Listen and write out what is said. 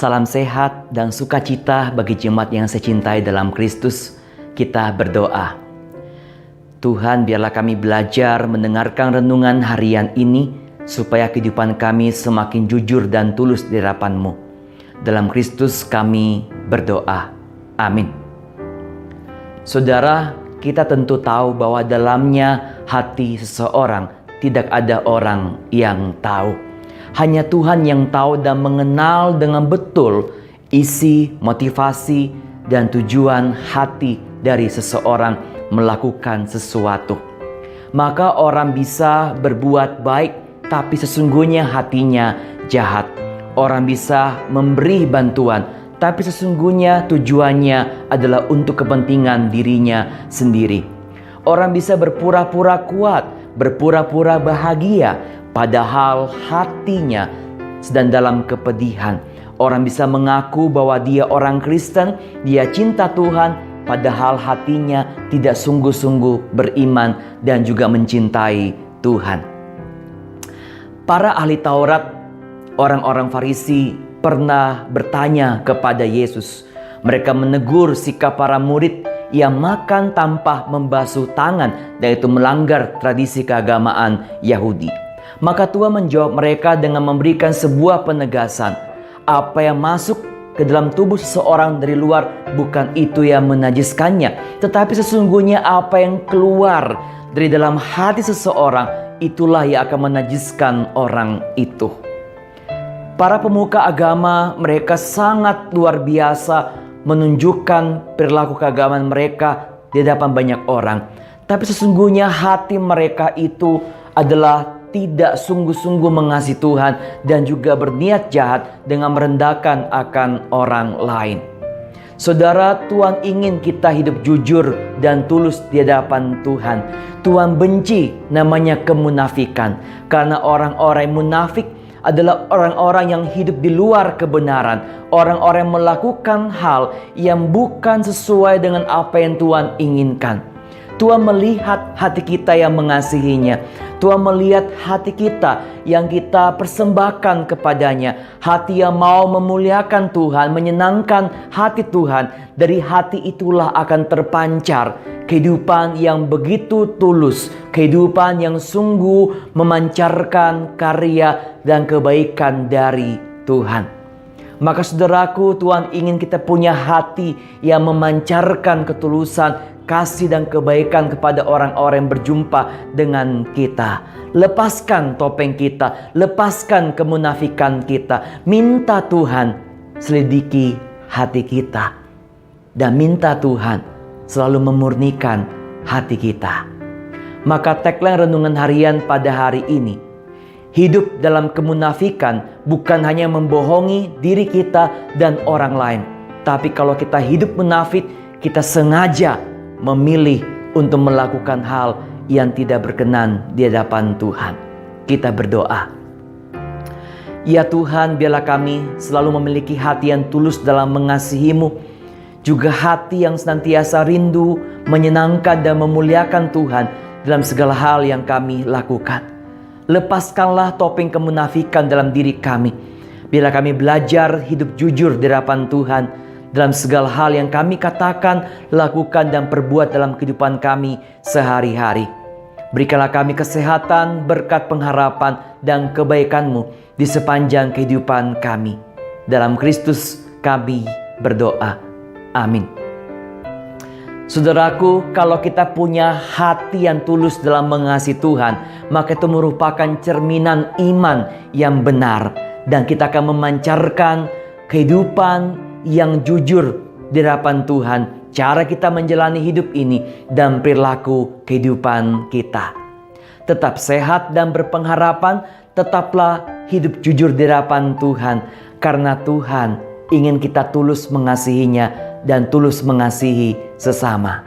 Salam sehat dan sukacita bagi jemaat yang saya cintai dalam Kristus. Kita berdoa. Tuhan, biarlah kami belajar mendengarkan renungan harian ini, supaya kehidupan kami semakin jujur dan tulus di hadapan-Mu. Dalam Kristus kami berdoa. Amin. Saudara, kita tentu tahu bahwa dalamnya hati seseorang tidak ada orang yang tahu. Hanya Tuhan yang tahu dan mengenal dengan betul isi, motivasi, dan tujuan hati dari seseorang melakukan sesuatu. Maka orang bisa berbuat baik, tapi sesungguhnya hatinya jahat. Orang bisa memberi bantuan, tapi sesungguhnya tujuannya adalah untuk kepentingan dirinya sendiri. Orang bisa berpura-pura kuat, berpura-pura bahagia, padahal hatinya sedang dalam kepedihan. Orang bisa mengaku bahwa dia orang Kristen, dia cinta Tuhan, padahal hatinya tidak sungguh-sungguh beriman dan juga mencintai Tuhan. Para ahli Taurat, orang-orang Farisi, pernah bertanya kepada Yesus. Mereka menegur sikap para murid yang makan tanpa membasuh tangan, dan itu melanggar tradisi keagamaan Yahudi. Maka Tuhan menjawab mereka dengan memberikan sebuah penegasan. Apa yang masuk ke dalam tubuh seseorang dari luar, bukan itu yang menajiskannya, tetapi sesungguhnya apa yang keluar dari dalam hati seseorang, itulah yang akan menajiskan orang itu. Para pemuka agama, mereka sangat luar biasa menunjukkan perilaku keagamaan mereka di hadapan banyak orang. Tapi sesungguhnya hati mereka itu adalah tidak sungguh-sungguh mengasihi Tuhan dan juga berniat jahat dengan merendahkan akan orang lain. Saudara, Tuhan ingin kita hidup jujur dan tulus di hadapan Tuhan. Tuhan benci namanya kemunafikan, karena orang-orang yang munafik adalah orang-orang yang hidup di luar kebenaran, orang-orang yang melakukan hal yang bukan sesuai dengan apa yang Tuhan inginkan. Tuhan melihat hati kita yang mengasihinya. Tuhan melihat hati kita yang kita persembahkan kepadanya. Hati yang mau memuliakan Tuhan, menyenangkan hati Tuhan. Dari hati itulah akan terpancar kehidupan yang begitu tulus, kehidupan yang sungguh memancarkan karya dan kebaikan dari Tuhan. Maka saudaraku, Tuhan ingin kita punya hati yang memancarkan ketulusan, kasih dan kebaikan kepada orang-orang yang berjumpa dengan kita. Lepaskan topeng kita, lepaskan kemunafikan kita. Minta Tuhan selidiki hati kita, dan minta Tuhan selalu memurnikan hati kita. Maka tagline renungan harian pada hari ini, hidup dalam kemunafikan bukan hanya membohongi diri kita dan orang lain, tapi kalau kita hidup munafik, kita sengaja memilih untuk melakukan hal yang tidak berkenan di hadapan Tuhan. Kita berdoa. Ya Tuhan, biarlah kami selalu memiliki hati yang tulus dalam mengasihi-Mu, juga hati yang senantiasa rindu menyenangkan dan memuliakan Tuhan dalam segala hal yang kami lakukan. Lepaskanlah topeng kemunafikan dalam diri kami. Biarlah kami belajar hidup jujur di hadapan Tuhan dalam segala hal yang kami katakan, lakukan, dan perbuat dalam kehidupan kami sehari-hari. Berikanlah kami kesehatan, berkat pengharapan, dan kebaikan-Mu di sepanjang kehidupan kami. Dalam Kristus kami berdoa. Amin. Saudaraku, kalau kita punya hati yang tulus dalam mengasihi Tuhan, maka itu merupakan cerminan iman yang benar, dan kita akan memancarkan kehidupan yang jujur di hadapan Tuhan, cara kita menjalani hidup ini dan perilaku kehidupan kita. Tetap sehat dan berpengharapan, tetaplah hidup jujur di hadapan Tuhan, karena Tuhan ingin kita tulus mengasihinya dan tulus mengasihi sesama.